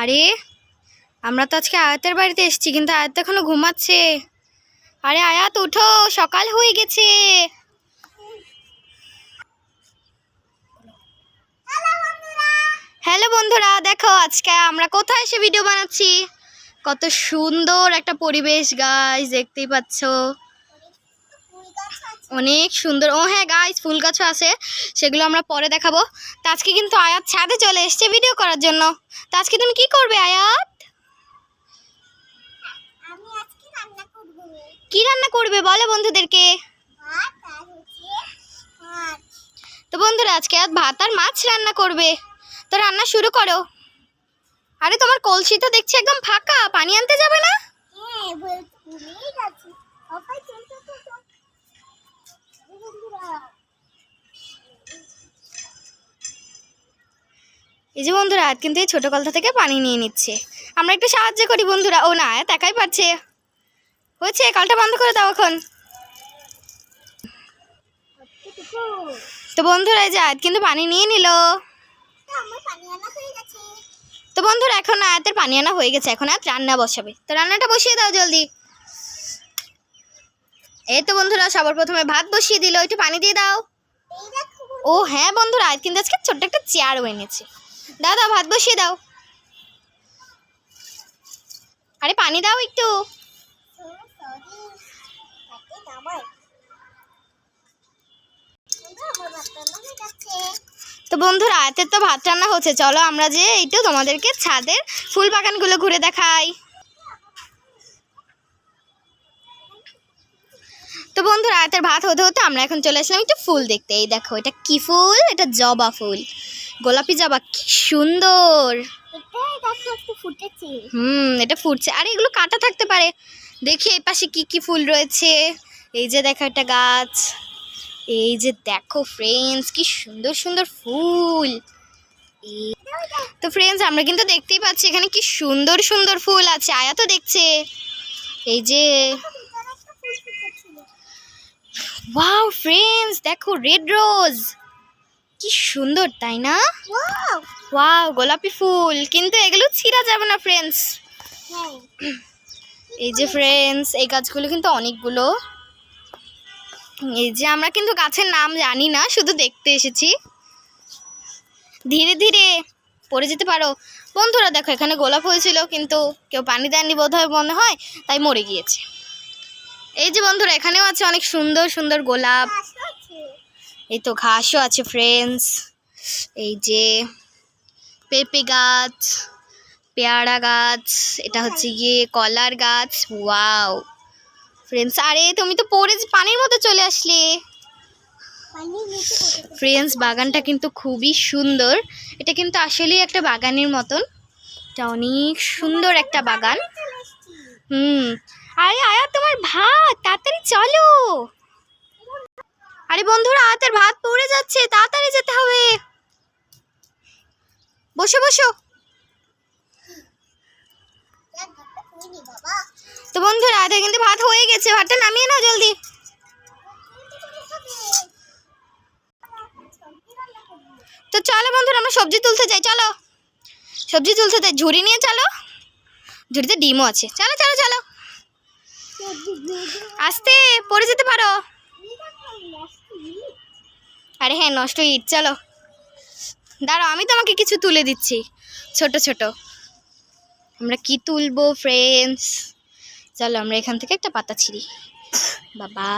আরে আমরা তো আজকে আয়াতের বাড়িতে এসেছি, কিন্তু আয়াত এখনো ঘুমাচ্ছে। আরে আয়াত উঠো, সকাল হয়ে গেছে। হ্যালো বন্ধুরা, দেখো আজকে আমরা কোথায় এসে ভিডিও বানাচ্ছি। কত সুন্দর একটা পরিবেশ গাইস, দেখতেই পাচ্ছ অনেক সুন্দর। ও হ্যাঁ গাইস, ফুল গাছও আছে, সেগুলো আমরা পরে দেখাবো। তো আজকে কিন্তু আয়াত ছাদে চলে এসেছে ভিডিও করার জন্য। তো আজকে তুমি কি করবে আয়াত? কি রান্না করবে বলো বন্ধুদেরকে। তো বন্ধুরা আজকে আয়াত ভাত আর মাছ রান্না করবে। তো রান্না শুরু করো। আরে তোমার কলসি তো দেখছি একদম ফাঁকা, পানি আনতে যাবে না? এই যে বন্ধুরা আয়াত কিন্তু এই ছোট কলটা থেকে পানি নিয়ে নিচ্ছে। আমরা একটু সাহায্য করি বন্ধুরা। ও না, আয়াত একাই পারছে। হয়েছে, কলটা বন্ধ করে দাও এখন। তো বন্ধুরা এই যে আয়াত কিন্তু পানি নিয়ে নিল। তো বন্ধুরা এখন আয়াতের পানি আনা হয়ে গেছে, এখন আয়াত রান্না বসাবে। তো রান্নাটা বসিয়ে দাও জলদি। এই তো বন্ধুরা সবার প্রথমে ভাত বসিয়ে দিল, একটু পানি দিয়ে দাও। ও হ্যাঁ বন্ধুরা, আয়াত কিন্তু আজকে ছোট্ট একটা চেয়ারও এনেছে। দাও দাও, ভাত বসিয়ে দাও। আরে পানি দাও একটু। তো বন্ধুরা আয়াতের তো ভাত রান্না হচ্ছে, চলো আমরা যে এইটা তোমাদেরকে ছাদের ফুল বাগানগুলো ঘুরে দেখাই। তো বন্ধুরা আয়াতের ভাত হতে হতে আমরা এখন চলে আসলাম একটু ফুল দেখতে। এই দেখো এটা কি ফুল, এটা জবা ফুল, গোলাপি জবা, কি সুন্দর। এটা ফুটছে। আরে এগুলো কাটা থাকতে পারে। দেখি এই পাশে কি কি ফুল রয়েছে। এই যে দেখো একটা গাছ, এই যে দেখো ফ্রেন্ডস কি সুন্দর সুন্দর ফুল। তো ফ্রেন্ডস আমরা কিন্তু দেখতেই পাচ্ছি এখানে কি সুন্দর সুন্দর ফুল আছে, আয়া তো দেখছে। এই যে ওয়াও ফ্রেন্ডস, দেখো রেড রোজ, কি সুন্দর তাই না? ওয়াও গোলাপি ফুল, কিন্তু এগুলো ছিঁড়া যাবে না ফ্রেন্ডস। এই যে ফ্রেন্ডস এই গাছগুলো কিন্তু অনেকগুলো। এই যে আমরা কিন্তু গাছের নাম জানি না, শুধু দেখতে এসেছি। ধীরে ধীরে পড়ে যেতে পারো। বন্ধুরা দেখো এখানে গোলাপ হয়েছিল, কিন্তু কেউ পানি দেয়নি বোধহয়, মনে হয় তাই মরে গিয়েছে। এই যে বন্ধুরা এখানেও আছে অনেক সুন্দর সুন্দর গোলাপ। এই তো ঘাসও আছে ফ্রেন্ডস। এই যে পেঁপে গাছ, পেয়ারা গাছ, এটা হচ্ছে গিয়ে কলার গাছ। ওয়াও ফ্রেন্ডস, আরে তুমি তো পড়ে পানির মধ্যে চলে আসলে। ফ্রেন্ডস বাগানটা কিন্তু খুবই সুন্দর, এটা কিন্তু আসলেই একটা বাগানের মতন। এটা অনেক সুন্দর একটা বাগান। আরে আয়া তোমার ভাত, তাড়াতাড়ি চলো। আরে বন্ধুরা আয়াতের ভাত পড়ে যাচ্ছে, তাড়াতাড়ি যেতে হবে। বসো বসো। তো বন্ধুরা আয়াতের কিন্তু ভাত হয়ে গেছে, ভাতটা নামিয়ে নাও জলদি। তো চলো বন্ধুরা আমরা সবজি তুলতে যাই, চলো সবজি তুলতে যাই। ঝুড়ি নিয়ে চলো, ঝুড়িতে ডিমও আছে। চলো চলো চলো, আস্তে পড়ে যেতে পারো। আরে হ্যাঁ নষ্ট ইট, চলো দাঁড়াও আমি তোমাকে কিছু তুলে দিচ্ছি ছোট ছোট। আমরা কি তুলবো ফ্রেন্ডস, চলো আমরা এখান থেকে একটা পাতা ছিঁড়ি। বাবা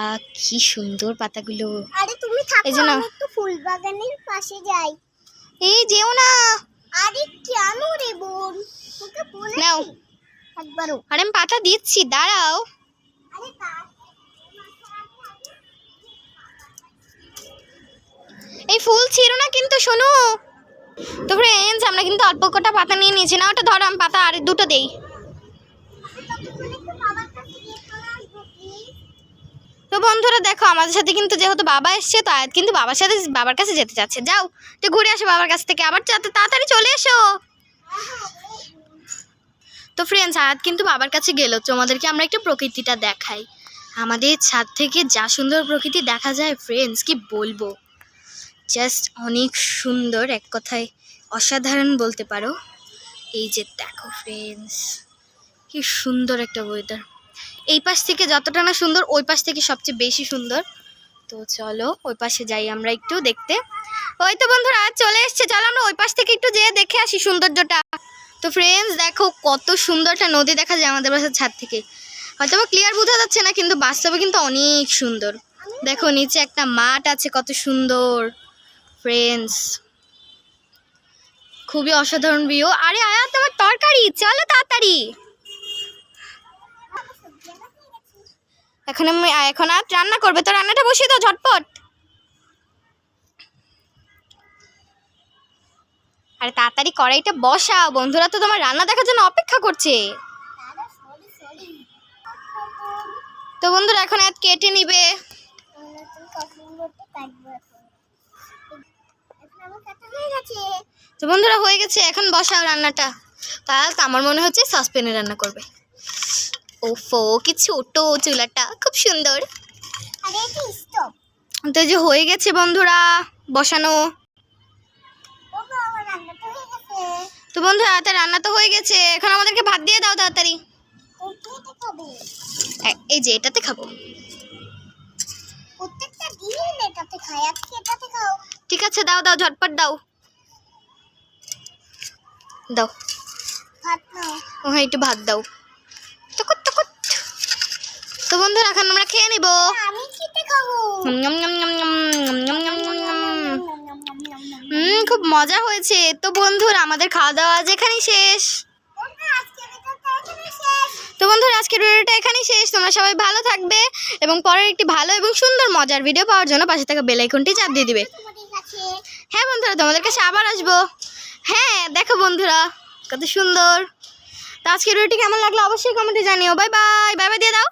কি সুন্দর পাতাগুলো। আরে তুমি থাকো, আমি একটু ফুল বাগানের পাশে যাই। এই যেও না। আরে কেন রে বোন, তোকে বলেছি নাও একবারও। আরে আমি পাতা দিচ্ছি, দাঁড়াও। আরে এই ফুল ছিঁড়ো না কিন্তু, শোনো। তো ফ্রেন্ডস আমরা কিন্তু অল্প কটা পাতা নিয়ে নিয়েছি, না ওটা ধরো, আমি পাতা আর দুটো দেই। তো বন্ধুরা দেখো আমাদের সাথে কিন্তু যেহেতু বাবা এসছে, তো আয়াত কিন্তু বাবার কাছে যেতে চাচ্ছে। যাও তো ঘুরে আসো বাবার কাছ থেকে, আবার তাড়াতাড়ি চলে এসো। তো ফ্রেন্ডস আয়াত কিন্তু বাবার কাছে গেল, তোমাদেরকে আমরা একটু প্রকৃতিটা দেখাই। আমাদের ছাদ থেকে যা সুন্দর প্রকৃতি দেখা যায় ফ্রেন্ডস, কি বলবো, জাস্ট অনেক সুন্দর, এক কথায় অসাধারণ বলতে পারো। এই যে দেখো ফ্রেন্ডস, কি সুন্দর একটা ওয়েদার। এই পাশ থেকে যতটা না সুন্দর, ওই পাশ থেকে সবচেয়ে বেশি সুন্দর। তো চলো ওই পাশে যাই আমরা একটু দেখতে। ওই তো বন্ধুরা চলে এসছে, চলো আমরা ওই পাশ থেকে একটু যেয়ে দেখে আসি সৌন্দর্যটা। তো ফ্রেন্ডস দেখো কত সুন্দর একটা নদী দেখা যায় আমাদের বাসার ছাদ থেকে। হয়তো বা ক্লিয়ার বোঝা যাচ্ছে না, কিন্তু বাস্তবে কিন্তু অনেক সুন্দর। দেখো নিচে একটা মাঠ আছে, কত সুন্দর ফ্রেন্ডস, খুবই অসাধারণ ভিউ। আরে আয়া তোমার তরকারি, চলো তাড়াতাড়ি। এখন আর রান্না করবে, তো রান্নাটা বসিয়ে দাও ঝটপট। আরে তাড়াতাড়ি কড়াইটা বসাও, বন্ধুরা তো তোমার রান্না দেখার জন্য অপেক্ষা করছে। তো বন্ধুরা এখন আর কেটে নিবে। তো বন্ধুরা হয়ে গেছে, এখন বসাও রান্নাটা। তাহলে তো আমার মনে হচ্ছে সসপ্যানে রান্না করবে। ওফো কি ছোট চুলাটা, খুব সুন্দর। তো এই যে হয়ে গেছে বন্ধুরা বসানো। তো বন্ধুরা রান্না তো হয়ে গেছে, এখন আমাদেরকে ভাত দিয়ে দাও তাড়াতাড়ি। এই যে এটাতে খাবো। ঠিক আছে দাও দাও ঝটপট দাও দাও। ও হ্যাঁ একটু ভাত দাও। টুকুট টুকুট। তো বন্ধুরা এখন আমরা খেয়ে নিব। খুব মজা হয়েছে। তো বন্ধুরা আমাদের খাওয়া দাওয়া আজ এখানেই শেষ। তো বন্ধুরা আজকের ভিডিওটা এখানেই শেষ। তোমরা সবাই ভালো থাকবে এবং পরের একটি ভালো এবং সুন্দর মজার ভিডিও পাওয়ার জন্য পাশে থাকা বেল আইকনটি চাপ দিয়ে দিবে। হ্যাঁ বন্ধুরা তোমাদের কাছে আবার আসবো। হ্যাঁ দেখো বন্ধুরা কত সুন্দর। তো আজকের ভিডিওটি কেমন লাগলো অবশ্যই কমেন্টে জানিও। বাই বাই, বাই বাই দিয়ে দাও।